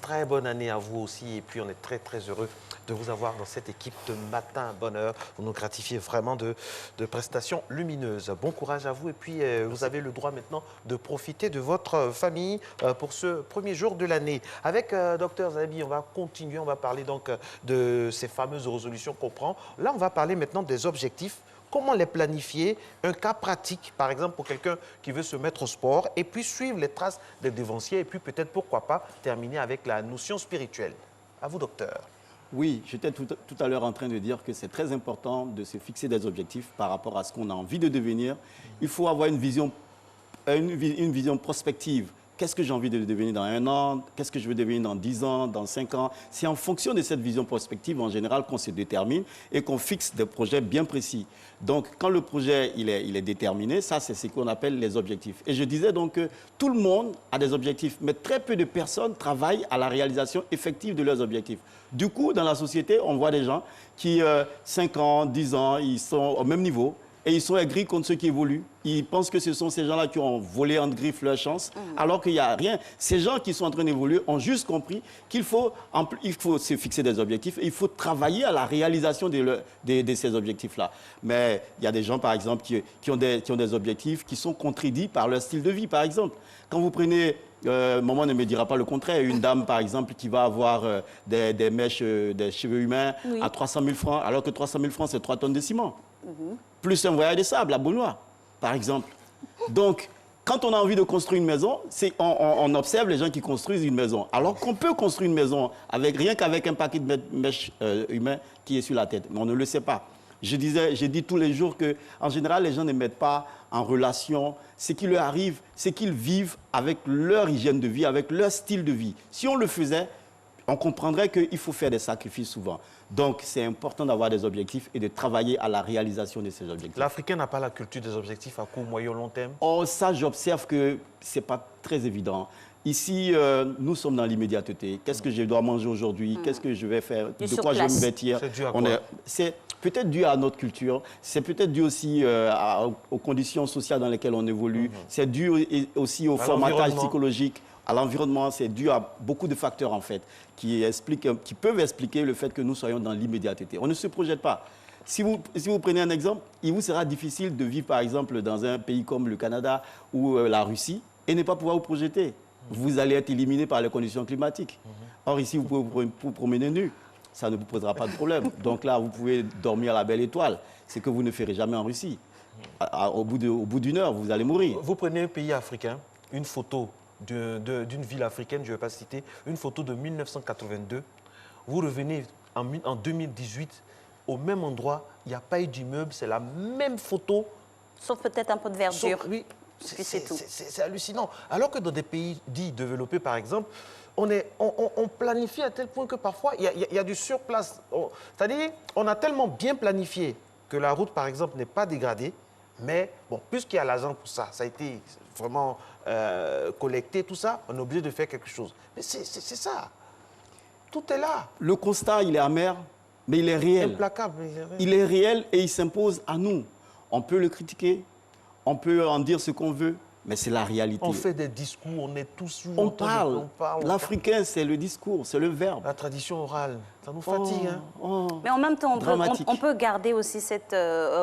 très bonne année à vous aussi. Et puis, on est très, très heureux de vous avoir dans cette équipe de Matin Bonheur. Vous nous gratifiez vraiment de prestations lumineuses. Bon courage à vous. Et puis, vous avez le droit maintenant de profiter de votre famille pour ce premier jour de l'année. Avec Dr Zabi, on va continuer. On va parler donc de ces fameuses résolutions qu'on prend. Là, on va parler maintenant des objectifs. Comment les planifier? Un cas pratique, par exemple, pour quelqu'un qui veut se mettre au sport et puis suivre les traces des devanciers et puis peut-être, pourquoi pas, terminer avec la notion spirituelle. À vous, docteur. Oui, j'étais tout à l'heure en train de dire que c'est très important de se fixer des objectifs par rapport à ce qu'on a envie de devenir. Il faut avoir une vision prospective. Qu'est-ce que j'ai envie de devenir dans 1 an? Qu'est-ce que je veux devenir dans 10 ans, dans 5 ans? C'est en fonction de cette vision prospective, en général, qu'on se détermine et qu'on fixe des projets bien précis. Donc, quand le projet il est déterminé, ça, c'est ce qu'on appelle les objectifs. Et je disais donc que tout le monde a des objectifs, mais très peu de personnes travaillent à la réalisation effective de leurs objectifs. Du coup, dans la société, on voit des gens qui, 5 ans, 10 ans, ils sont au même niveau. Et ils sont aigris contre ceux qui évoluent. Ils pensent que ce sont ces gens-là qui ont volé en griffe leur chance, alors qu'il n'y a rien. Ces gens qui sont en train d'évoluer ont juste compris qu'il faut, se fixer des objectifs et il faut travailler à la réalisation de ces objectifs-là. Mais il y a des gens, par exemple, qui ont des objectifs qui sont contredits par leur style de vie, par exemple. Quand vous prenez... maman ne me dira pas le contraire. Une dame, par exemple, qui va avoir des mèches, des cheveux humains à 300 000 francs, alors que 300 000 francs, c'est 3 tonnes de ciment. Plus un voyage de sable à Beaunois, par exemple. Donc, quand on a envie de construire une maison, on observe les gens qui construisent une maison. Alors qu'on peut construire une maison rien qu'avec un paquet de mèches humains qui est sur la tête. Mais on ne le sait pas. J'ai dit tous les jours qu'en général, les gens ne mettent pas en relation ce qui leur arrive, c'est qu'ils vivent avec leur hygiène de vie, avec leur style de vie. Si on le faisait, on comprendrait qu'il faut faire des sacrifices souvent. Donc, c'est important d'avoir des objectifs et de travailler à la réalisation de ces objectifs. L'Africain n'a pas la culture des objectifs à court, moyen, long terme? Oh, ça, j'observe que ce n'est pas très évident. Ici, nous sommes dans l'immédiateté. Qu'est-ce que je dois manger aujourd'hui? Qu'est-ce que je vais faire? De quoi je vais me vêtir? C'est dû à quoi? C'est peut-être dû à notre culture. C'est peut-être dû aussi aux conditions sociales dans lesquelles on évolue. C'est dû aussi au formatage psychologique. À l'environnement, c'est dû à beaucoup de facteurs, en fait, qui peuvent expliquer le fait que nous soyons dans l'immédiateté. On ne se projette pas. Si vous prenez un exemple, il vous sera difficile de vivre, par exemple, dans un pays comme le Canada ou la Russie et ne pas pouvoir vous projeter. Vous allez être éliminé par les conditions climatiques. Or, ici, vous pouvez vous promener nu. Ça ne vous posera pas de problème. Donc là, vous pouvez dormir à la belle étoile. C'est que vous ne ferez jamais en Russie. Au bout d'1 heure, vous allez mourir. Vous prenez un pays africain, une photo d'une ville africaine, je ne vais pas citer, une photo de 1982. Vous revenez en 2018, au même endroit, il n'y a pas eu d'immeuble, c'est la même photo. Sauf peut-être un peu de verdure. Oui, c'est tout. C'est hallucinant. Alors que dans des pays dits développés, par exemple, on planifie à tel point que parfois, il y a du surplace. C'est-à-dire, on a tellement bien planifié que la route, par exemple, n'est pas dégradée. Mais bon, puisqu'il y a l'argent pour ça, ça a été vraiment collecté, tout ça, on est obligé de faire quelque chose. Mais c'est ça. Tout est là. Le constat, il est amer, mais il est réel. Implacable. Il est réel et il s'impose à nous. On peut le critiquer, on peut en dire ce qu'on veut, mais c'est la réalité. On fait des discours, on est tous... On parle. L'Africain, c'est le discours, c'est le verbe. La tradition orale, ça nous fatigue. Mais en même temps, on peut garder aussi cette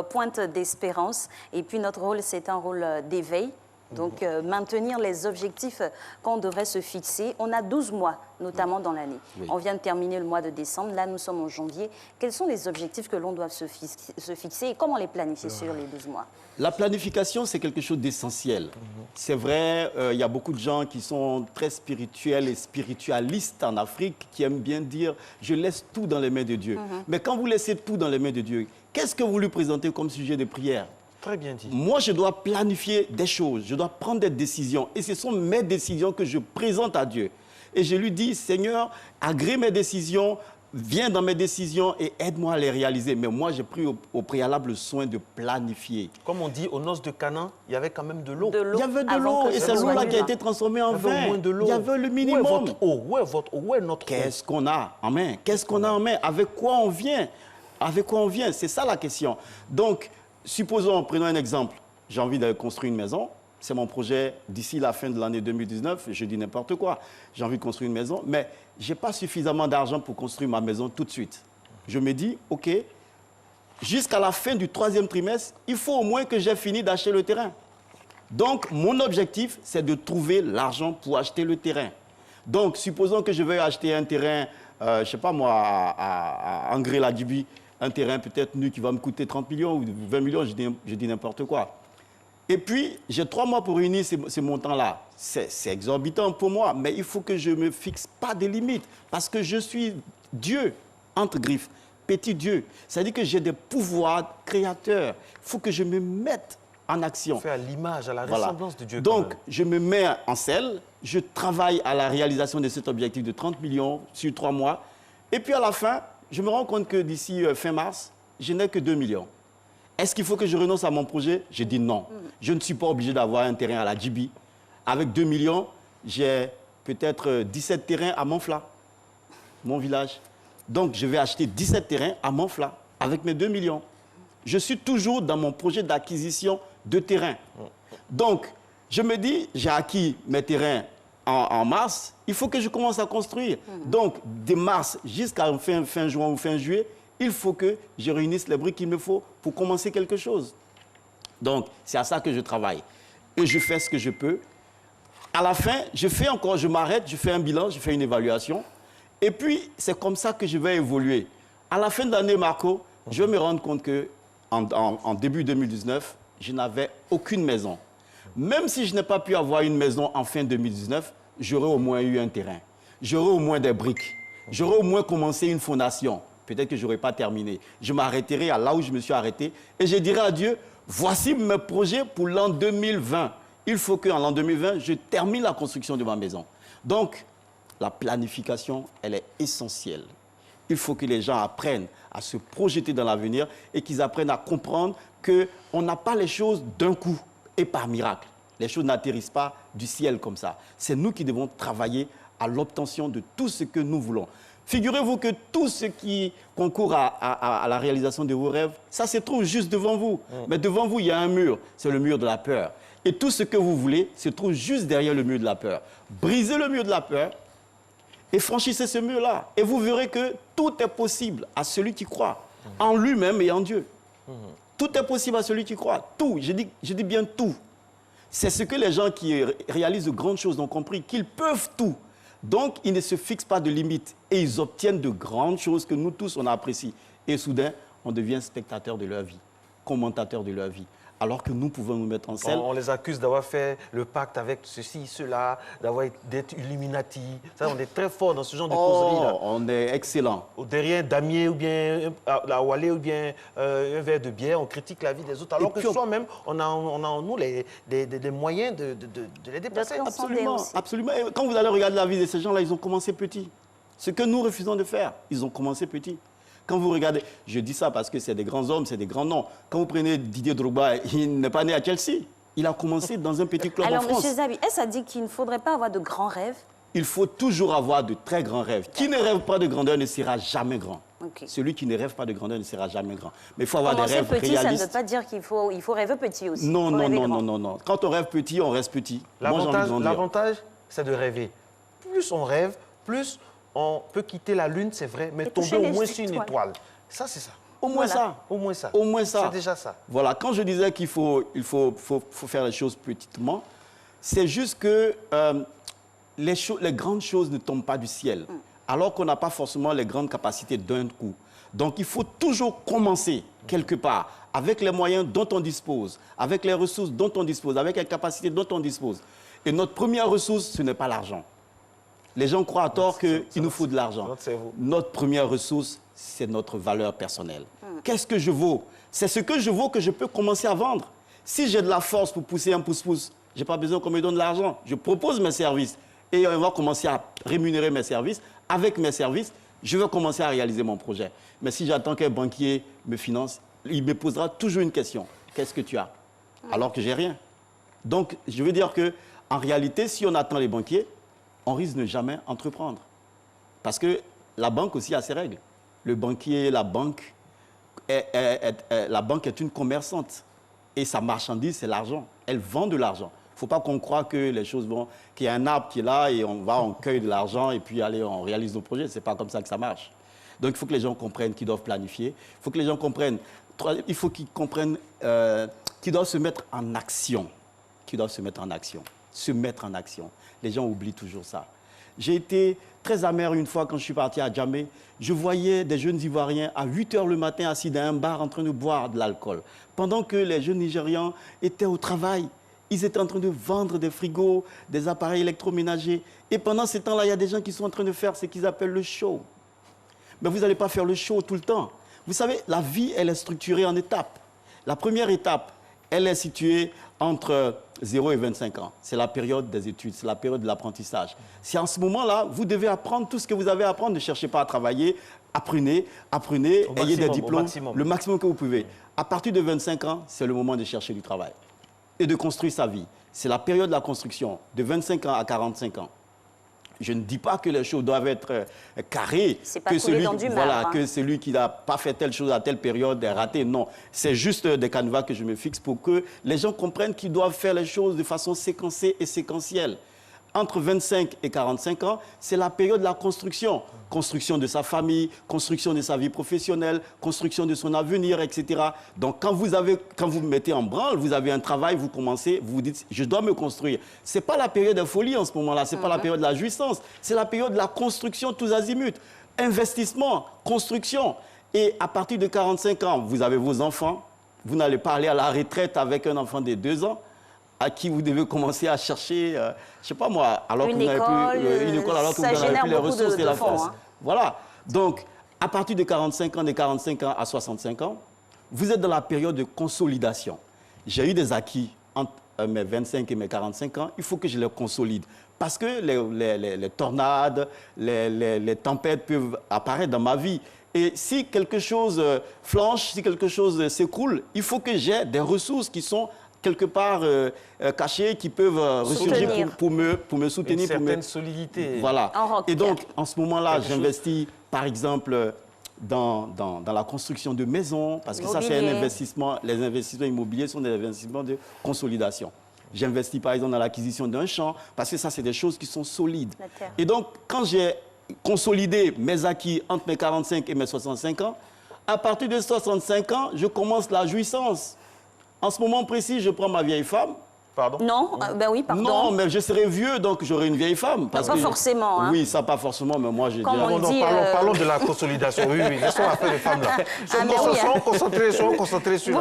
pointe d'espérance. Et puis notre rôle, c'est un rôle d'éveil. Donc, maintenir les objectifs qu'on devrait se fixer. On a 12 mois, notamment dans l'année. Oui. On vient de terminer le mois de décembre. Là, nous sommes en janvier. Quels sont les objectifs que l'on doit se fixer et comment les planifier sur les 12 mois? La planification, c'est quelque chose d'essentiel. C'est vrai, il y a beaucoup de gens qui sont très spirituels et spiritualistes en Afrique qui aiment bien dire « je laisse tout dans les mains de Dieu ». Mais quand vous laissez tout dans les mains de Dieu, qu'est-ce que vous lui présentez comme sujet de prière? Très bien dit. Moi, je dois planifier des choses, je dois prendre des décisions. Et ce sont mes décisions que je présente à Dieu. Et je lui dis, Seigneur, agrée mes décisions, viens dans mes décisions et aide-moi à les réaliser. Mais moi, j'ai pris au préalable soin de planifier. Comme on dit, aux noces de Canaan, il y avait quand même de l'eau. Il y avait de l'eau et c'est l'eau-là qui a été transformée en vin. Il y avait le minimum. Où est votre eau? Où est notre eau? Qu'est-ce qu'on a en main? Qu'est-ce qu'on a en main? Avec quoi on vient? Avec quoi on vient? C'est ça la question. Donc, supposons, prenons un exemple. J'ai envie de construire une maison. c'est mon projet d'ici la fin de l'année 2019, je dis n'importe quoi, j'ai envie de construire une maison, mais je n'ai pas suffisamment d'argent pour construire ma maison tout de suite. Je me dis, OK, jusqu'à la fin du 3e trimestre, il faut au moins que j'ai fini d'acheter le terrain. Donc, mon objectif, c'est de trouver l'argent pour acheter le terrain. Donc, supposons que je veuille acheter un terrain, je ne sais pas moi, à Angré-la-Dibi, un terrain peut-être nu qui va me coûter 30 millions ou 20 millions, je dis n'importe quoi. Et puis, j'ai 3 mois pour réunir ces montants-là. C'est exorbitant pour moi, mais il faut que je ne me fixe pas de limites, parce que je suis Dieu, entre griffes, petit Dieu. C'est-à-dire que j'ai des pouvoirs créateurs. Il faut que je me mette en action. Fait à l'image, à la ressemblance de Dieu. Donc, je me mets en selle, je travaille à la réalisation de cet objectif de 30 millions sur 3 mois. Et puis, à la fin, je me rends compte que d'ici fin mars, je n'ai que 2 millions. Est-ce qu'il faut que je renonce à mon projet? Je dis non. Je ne suis pas obligé d'avoir un terrain à la Djibi. Avec 2 millions, j'ai peut-être 17 terrains à Monfla, mon village. Donc, je vais acheter 17 terrains à Monfla avec mes 2 millions. Je suis toujours dans mon projet d'acquisition de terrain. Donc, je me dis, j'ai acquis mes terrains en mars, il faut que je commence à construire. Donc, de mars jusqu'à fin juin ou fin juillet, il faut que je réunisse les briques qu'il me faut pour commencer quelque chose. Donc, c'est à ça que je travaille. Et je fais ce que je peux. À la fin, je m'arrête, je fais un bilan, je fais une évaluation. Et puis, c'est comme ça que je vais évoluer. À la fin de l'année, Marco, je vais me rendre compte qu'en début 2019, je n'avais aucune maison. Même si je n'ai pas pu avoir une maison en fin 2019, j'aurais au moins eu un terrain. J'aurais au moins des briques. J'aurais au moins commencé une fondation. Peut-être que je n'aurais pas terminé. Je m'arrêterai à là où je me suis arrêté et je dirai à Dieu, voici mes projets pour l'an 2020. Il faut qu'en l'an 2020, je termine la construction de ma maison. Donc, la planification, elle est essentielle. Il faut que les gens apprennent à se projeter dans l'avenir et qu'ils apprennent à comprendre qu'on n'a pas les choses d'un coup et par miracle. Les choses n'atterrissent pas du ciel comme ça. C'est nous qui devons travailler à l'obtention de tout ce que nous voulons. Figurez-vous que tout ce qui concourt à la réalisation de vos rêves, ça se trouve juste devant vous. Mais devant vous, il y a un mur, c'est le mur de la peur. Et tout ce que vous voulez se trouve juste derrière le mur de la peur. Brisez le mur de la peur et franchissez ce mur-là. Et vous verrez que tout est possible à celui qui croit, en lui-même et en Dieu. Tout est possible à celui qui croit. Tout, je dis bien tout. C'est ce que les gens qui réalisent de grandes choses ont compris, qu'ils peuvent tout. Donc, ils ne se fixent pas de limites et ils obtiennent de grandes choses que nous tous, on apprécie. Et soudain, on devient spectateur de leur vie, commentateur de leur vie. Alors que nous pouvons nous mettre en scène. On les accuse d'avoir fait le pacte avec ceci, cela, d'être Illuminati. Ça, on est très fort dans ce genre de causerie-là. On est excellent. Derrière Damier ou bien la Wallet ou bien un verre de bière, on critique la vie des autres. Alors que soi-même, on a en nous des moyens de les dépasser. Absolument, absolument. Et quand vous allez regarder la vie de ces gens-là, ils ont commencé petits. Ce que nous refusons de faire, ils ont commencé petits. Quand vous regardez, je dis ça parce que c'est des grands hommes, c'est des grands noms. Quand vous prenez Didier Drogba, il n'est pas né à Chelsea. Il a commencé dans un petit club en France. Alors, M. Zabi, est-ce que ça dit qu'il ne faudrait pas avoir de grands rêves? Il faut toujours avoir de très grands rêves. Qui ne rêve pas de grandeur ne sera jamais grand. Okay. Celui qui ne rêve pas de grandeur ne sera jamais grand. Mais il faut avoir des rêves petit, réalistes. Ça ne veut pas dire qu'il faut rêver petit aussi. Non. Quand on rêve petit, on reste petit. L'avantage, c'est de rêver. Plus on rêve, plus on peut quitter la Lune, c'est vrai, mais tomber au moins sur une étoile. Ça, c'est ça. Au moins ça. Au moins ça. Au moins ça. C'est déjà ça. Voilà, quand je disais qu'il faut faire les choses petitement, c'est juste que les grandes choses ne tombent pas du ciel, alors qu'on n'a pas forcément les grandes capacités d'un coup. Donc, il faut toujours commencer quelque part, avec les moyens dont on dispose, avec les ressources dont on dispose, avec les capacités dont on dispose. Et notre première ressource, ce n'est pas l'argent. Les gens croient à tort qu'il nous faut de l'argent. Notre première ressource, c'est notre valeur personnelle. Qu'est-ce que je vaux? C'est ce que je vaux que je peux commencer à vendre. Si j'ai de la force pour pousser un pouce-pouce, je n'ai pas besoin qu'on me donne de l'argent. Je propose mes services et on va commencer à rémunérer mes services. Avec mes services, je vais commencer à réaliser mon projet. Mais si j'attends qu'un banquier me finance, il me posera toujours une question. Qu'est-ce que tu as? Alors que j'ai rien. Donc, je veux dire qu'en réalité, si on attend les banquiers, on risque de ne jamais entreprendre. Parce que la banque aussi a ses règles. Le banquier, la banque est une commerçante. Et sa marchandise, c'est l'argent. Elle vend de l'argent. Il faut pas qu'on croie que les choses vont, qu'il y a un arbre qui est là et on cueille de l'argent et puis allez, on réalise nos projets. C'est pas comme ça que ça marche. Donc il faut que les gens comprennent qu'ils doivent planifier. Il faut que les gens comprennent, il faut qu'ils comprennent qu'ils doivent se mettre en action. Qu'ils doivent se mettre en action. Se mettre en action. Les gens oublient toujours ça. J'ai été très amer une fois quand je suis parti à Djamé. Je voyais des jeunes Ivoiriens à 8 h le matin assis dans un bar en train de boire de l'alcool. Pendant que les jeunes Nigérians étaient au travail, ils étaient en train de vendre des frigos, des appareils électroménagers. Et pendant ce temps-là, il y a des gens qui sont en train de faire ce qu'ils appellent le show. Mais vous n'allez pas faire le show tout le temps. Vous savez, la vie, elle est structurée en étapes. La première étape, elle est située entre 0 et 25 ans. C'est la période des études, c'est la période de l'apprentissage. C'est en ce moment-là, vous devez apprendre tout ce que vous avez à apprendre. Ne cherchez pas à travailler, apprenez, ayez des diplômes, le maximum que vous pouvez. À partir de 25 ans, c'est le moment de chercher du travail et de construire sa vie. C'est la période de la construction, de 25 ans à 45 ans. Je ne dis pas que les choses doivent être carrées, que celui qui n'a pas fait telle chose à telle période est raté. Non, c'est juste des canevas que je me fixe pour que les gens comprennent qu'ils doivent faire les choses de façon séquencée et séquentielle. Entre 25 et 45 ans, c'est la période de la construction. Construction de sa famille, construction de sa vie professionnelle, construction de son avenir, etc. Donc, quand vous vous mettez en branle, vous avez un travail, vous commencez, vous vous dites, je dois me construire. Ce n'est pas la période de folie en ce moment-là, ce n'est pas la période de la jouissance, c'est la période de la construction tous azimuts. Investissement, construction. Et à partir de 45 ans, vous avez vos enfants, vous n'allez pas aller à la retraite avec un enfant de 2 ans, à qui vous devez commencer à chercher, je ne sais pas moi, alors que vous n'avez plus une école, alors que vous n'avez plus les ressources de la France. Hein. Voilà. Donc, à partir de 45 ans, de 45 ans à 65 ans, vous êtes dans la période de consolidation. J'ai eu des acquis entre mes 25 et mes 45 ans, il faut que je les consolide. Parce que les tornades, les tempêtes peuvent apparaître dans ma vie. Et si quelque chose flanche, si quelque chose s'écroule, il faut que j'ai des ressources qui sont quelque part cachés, qui peuvent ressurgir pour me soutenir. Une certaine solidité. Voilà. Et donc, en ce moment-là, j'investis, par exemple, dans la construction de maisons, parce que ça, c'est un investissement. Les investissements immobiliers sont des investissements de consolidation. J'investis, par exemple, dans l'acquisition d'un champ, parce que ça, c'est des choses qui sont solides. Et donc, quand j'ai consolidé mes acquis entre mes 45 et mes 65 ans, à partir de 65 ans, je commence la jouissance. En ce moment précis, je prends ma vieille femme. Pardon? Non, ben oui, pardon. Non, mais je serai vieux, donc j'aurai une vieille femme. Pas forcément. Hein. Oui, ça pas forcément, mais moi j'ai déjà... Parlons de la consolidation. Oui, laissons affaire les femmes là. Soyons concentrés sur la consolidation. Bon,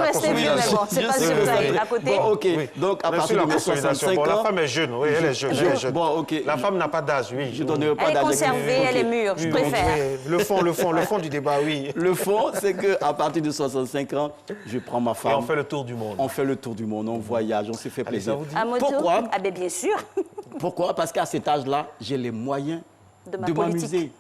c'est pas sur ça, à côté. Bon, ok. Oui. Donc à partir de 65 ans... La femme est jeune, oui, elle est jeune. Bon, ok. La femme n'a pas d'âge, oui. Je donnerai pas d'âge. Elle est conservée, elle est mûre, je préfère. Le fond du débat, oui. Le fond, c'est qu'à partir de 65 ans, je prends ma femme. Et on fait le tour du monde. On fait le tour du monde, on voyage, on se fait plaisir. Pourquoi? Ah ben bien sûr. Pourquoi? Parce qu'à cet âge-là, j'ai les moyens de m'amuser.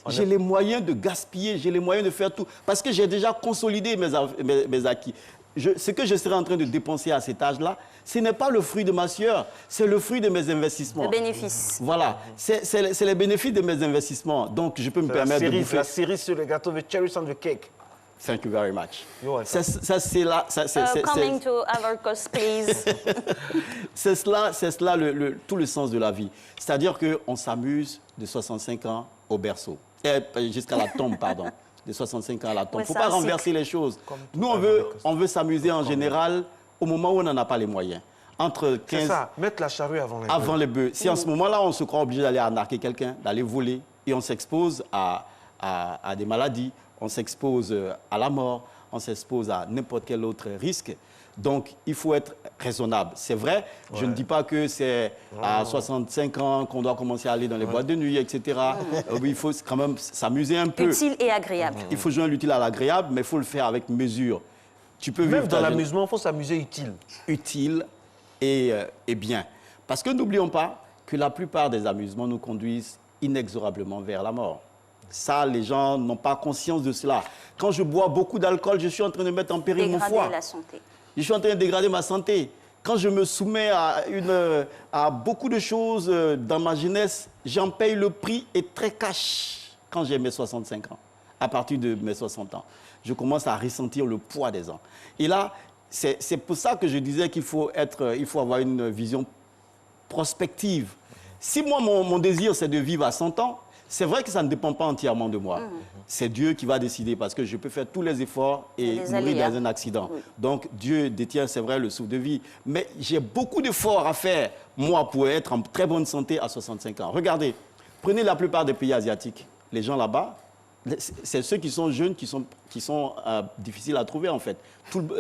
J'ai les moyens de gaspiller, j'ai les moyens de faire tout. Parce que j'ai déjà consolidé mes acquis. Ce que je serai en train de dépenser à cet âge-là, ce n'est pas le fruit de ma sueur, c'est le fruit de mes investissements. Le bénéfice. Voilà, c'est les bénéfices de mes investissements. Donc, je peux me permettre de bouffer. La cerise sur le gâteau, the cherries on the cake. Thank you very much. Ça, c'est là. Coming to Ivory Coast, please. C'est cela tout le sens de la vie. C'est-à-dire qu'on s'amuse de 65 ans au berceau. Jusqu'à la tombe, pardon. De 65 ans à la tombe. Il ne faut pas renverser les choses. Nous, on veut s'amuser en général au moment où on n'en a pas les moyens. Entre 15... C'est ça, mettre la charrue avant les bœufs. Avant les bœufs. Si en ce moment-là, on se croit obligé d'aller arnaquer quelqu'un, d'aller voler, et on s'expose à des maladies, on s'expose à la mort, on s'expose à n'importe quel autre risque. Donc, il faut être raisonnable. C'est vrai, je ne dis pas que c'est à 65 ans qu'on doit commencer à aller dans les boîtes de nuit, etc. Il faut quand même s'amuser un peu. Utile et agréable. Il faut jouer l'utile à l'agréable, mais il faut le faire avec mesure. Tu peux même dans l'amusement, il faut s'amuser utile. Utile et bien. Parce que n'oublions pas que la plupart des amusements nous conduisent inexorablement vers la mort. Ça, les gens n'ont pas conscience de cela. Quand je bois beaucoup d'alcool, je suis en train de mettre en péril mon foie. Dégrader la santé. Je suis en train de dégrader ma santé. Quand je me soumets à beaucoup de choses dans ma jeunesse, j'en paye le prix et très cash quand j'ai mes 65 ans. À partir de mes 60 ans, je commence à ressentir le poids des ans. Et là, c'est pour ça que je disais qu'il faut avoir une vision prospective. Si moi, mon désir, c'est de vivre à 100 ans, c'est vrai que ça ne dépend pas entièrement de moi. C'est Dieu qui va décider parce que je peux faire tous les efforts et mourir dans un accident. Donc, Dieu détient, c'est vrai, le souffle de vie. Mais j'ai beaucoup d'efforts à faire, moi, pour être en très bonne santé à 65 ans. Regardez, prenez la plupart des pays asiatiques. Les gens là-bas, c'est ceux qui sont jeunes qui sont difficiles à trouver, en fait.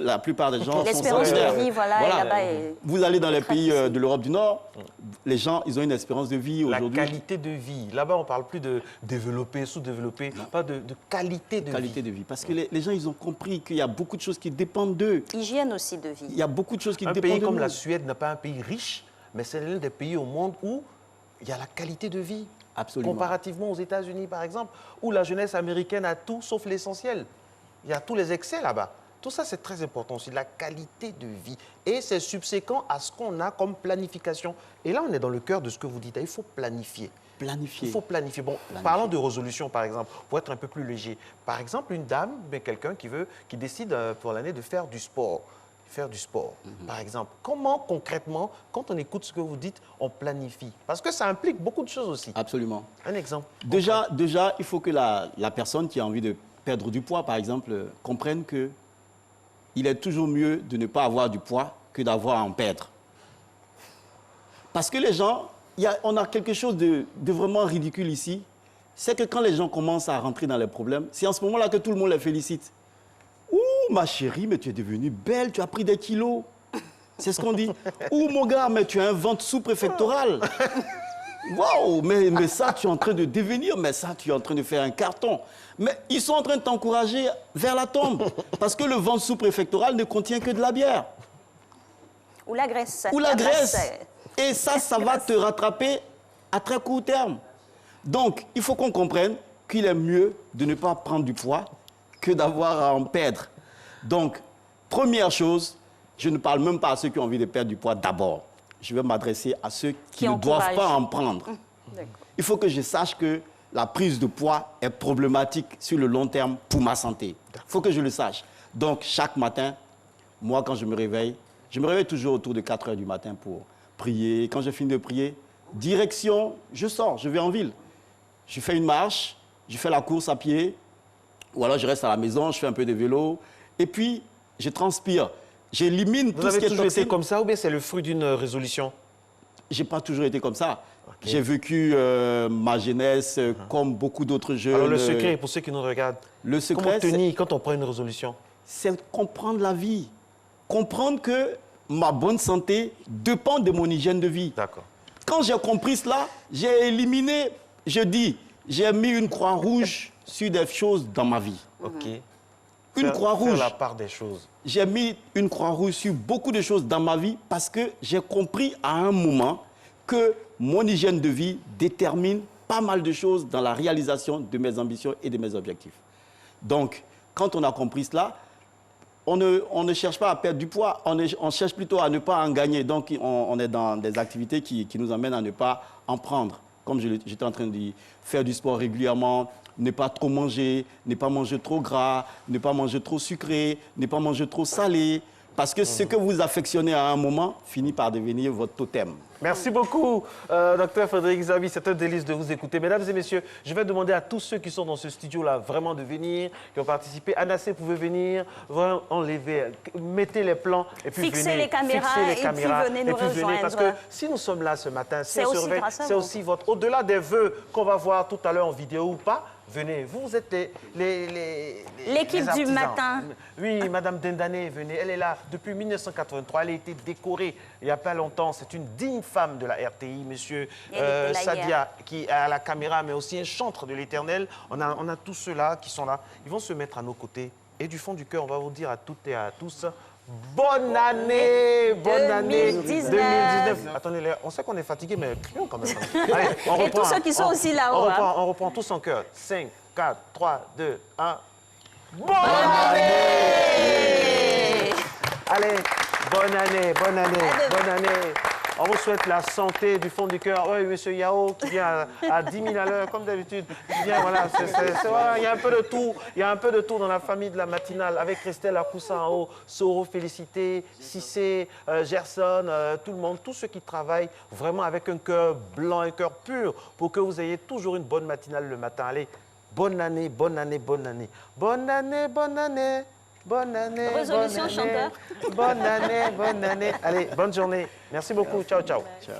La plupart des gens sont l'espérance de vie, voilà. Là-bas. Vous allez dans les pays de l'Europe du Nord, les gens, ils ont une espérance de vie aujourd'hui. La qualité de vie. Là-bas, on ne parle plus de développer, sous-développer, pas de qualité de vie. Qualité de vie. Parce que les gens, ils ont compris qu'il y a beaucoup de choses qui dépendent d'eux. Hygiène aussi de vie. Il y a beaucoup de choses qui dépendent de nous. Un pays comme nous. la Suède n'est pas un pays riche, mais c'est l'un des pays au monde où il y a la qualité de vie. Absolument. Comparativement aux États-Unis, par exemple, où la jeunesse américaine a tout sauf l'essentiel. Il y a tous les excès là-bas. Tout ça, c'est très important aussi, la qualité de vie. Et c'est subséquent à ce qu'on a comme planification. Et là, on est dans le cœur de ce que vous dites. Il faut planifier. Planifier. Il faut planifier. Bon, parlons de résolution, par exemple, pour être un peu plus léger. Par exemple, une dame, quelqu'un qui décide pour l'année de faire du sport. Par exemple. Comment, concrètement, quand on écoute ce que vous dites, on planifie? Parce que ça implique beaucoup de choses aussi. Absolument. Un exemple. Déjà, il faut que la personne qui a envie de perdre du poids, par exemple, comprenne que il est toujours mieux de ne pas avoir du poids que d'avoir à en perdre. Parce que les gens, on a quelque chose de vraiment ridicule ici, c'est que quand les gens commencent à rentrer dans les problèmes, c'est en ce moment-là que tout le monde les félicite. « Ouh, ma chérie, mais tu es devenue belle, tu as pris des kilos. » C'est ce qu'on dit. « Ouh, mon gars, mais tu as un ventre sous-préfectoral. » Waouh, mais ça, tu es en train de devenir, mais ça, tu es en train de faire un carton. Mais ils sont en train de t'encourager vers la tombe. Parce que le ventre sous-préfectoral ne contient que de la bière. Ou la graisse. Ou la graisse. Et ça va te rattraper à très court terme. Donc, il faut qu'on comprenne qu'il est mieux de ne pas prendre du poids que d'avoir à en perdre. Donc, première chose, je ne parle même pas à ceux qui ont envie de perdre du poids d'abord. Je vais m'adresser à ceux qui ne doivent pas en prendre. Il faut que je sache que la prise de poids est problématique sur le long terme pour ma santé. Il faut que je le sache. Donc, chaque matin, moi, quand je me réveille toujours autour de 4 heures du matin pour prier. Quand je finis de prier, direction, je sors, je vais en ville. Je fais une marche, je fais la course à pied, ou alors je reste à la maison, je fais un peu de vélo, et puis je transpire. J'élimine tout ce qui est toxique. Vous avez toujours été comme ça ou bien c'est le fruit d'une résolution? Je n'ai pas toujours été comme ça. Okay. J'ai vécu ma jeunesse comme beaucoup d'autres jeunes. Alors le secret, pour ceux qui nous regardent, le secret, comment tenir quand on prend une résolution? C'est comprendre la vie. Comprendre que ma bonne santé dépend de mon hygiène de vie. D'accord. Quand j'ai compris cela, j'ai éliminé, j'ai mis une croix rouge sur des choses dans ma vie. OK. Une croix rouge. Faire la part des choses. J'ai mis une croix rouge sur beaucoup de choses dans ma vie parce que j'ai compris à un moment que mon hygiène de vie détermine pas mal de choses dans la réalisation de mes ambitions et de mes objectifs. Donc, quand on a compris cela, on ne cherche pas à perdre du poids, on cherche plutôt à ne pas en gagner. Donc, on est dans des activités qui nous amènent à ne pas en prendre. Comme j'étais en train de dire, faire du sport régulièrement, ne pas trop manger, ne pas manger trop gras, ne pas manger trop sucré, ne pas manger trop salé. Parce que ce que vous affectionnez à un moment finit par devenir votre totem. Merci beaucoup, Dr Frédéric Zavi. C'est un délice de vous écouter. Mesdames et messieurs, je vais demander à tous ceux qui sont dans ce studio-là vraiment de venir, qui ont participé. Anassé pouvait venir, vraiment enlever, mettez les plans et puis fixez venez. Les caméras, et puis venez nous rejoindre. Parce que si nous sommes là ce matin, si on se réveille, c'est vous. aussi votre... Au-delà des vœux qu'on va voir tout à l'heure en vidéo ou pas, venez, vous êtes l'équipe du matin. Oui, Madame Dendané, venez. Elle est là depuis 1983. Elle a été décorée il n'y a pas longtemps. C'est une digne femme de la RTI, Monsieur Sadia, qui est à la caméra, mais aussi un chantre de l'Éternel. On a tous ceux-là qui sont là. Ils vont se mettre à nos côtés. Et du fond du cœur, on va vous dire à toutes et à tous... Bonne année! Bonne année 2019. Attendez, on sait qu'on est fatigué, mais crions quand même. Allez, on reprend, et tous ceux qui sont aussi là-haut. On reprend tous en cœur. 5, 4, 3, 2, 1. Bonne année! Allez, bonne année, bonne année, bonne année. On vous souhaite la santé du fond du cœur. Oui, monsieur Yao qui vient à 10 000 à l'heure, comme d'habitude. Voilà, voilà, il y a un peu de tout. Il y a un peu de tout dans la famille de la matinale. Avec Christelle Akoussa en haut, Soro Félicité, Cissé, Gerson, tout le monde, tous ceux qui travaillent vraiment avec un cœur blanc, un cœur pur, pour que vous ayez toujours une bonne matinale le matin. Allez, bonne année, bonne année, bonne année. Bonne année, bonne année. Bonne année, résolution, bonne année, chanteur. bonne année, bonne année. Allez, bonne journée. Merci beaucoup. Ciao, ciao. Ciao.